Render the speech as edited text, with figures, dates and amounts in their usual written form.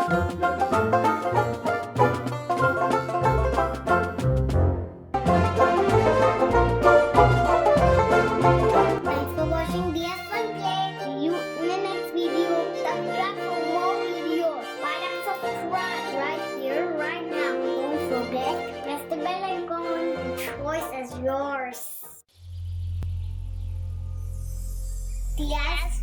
Thanks for watching DS Funplay. See you in the next video. Subscribe for more videos. Like and subscribe right here, right now. Don't forget, press the bell icon. The choice is yours. DS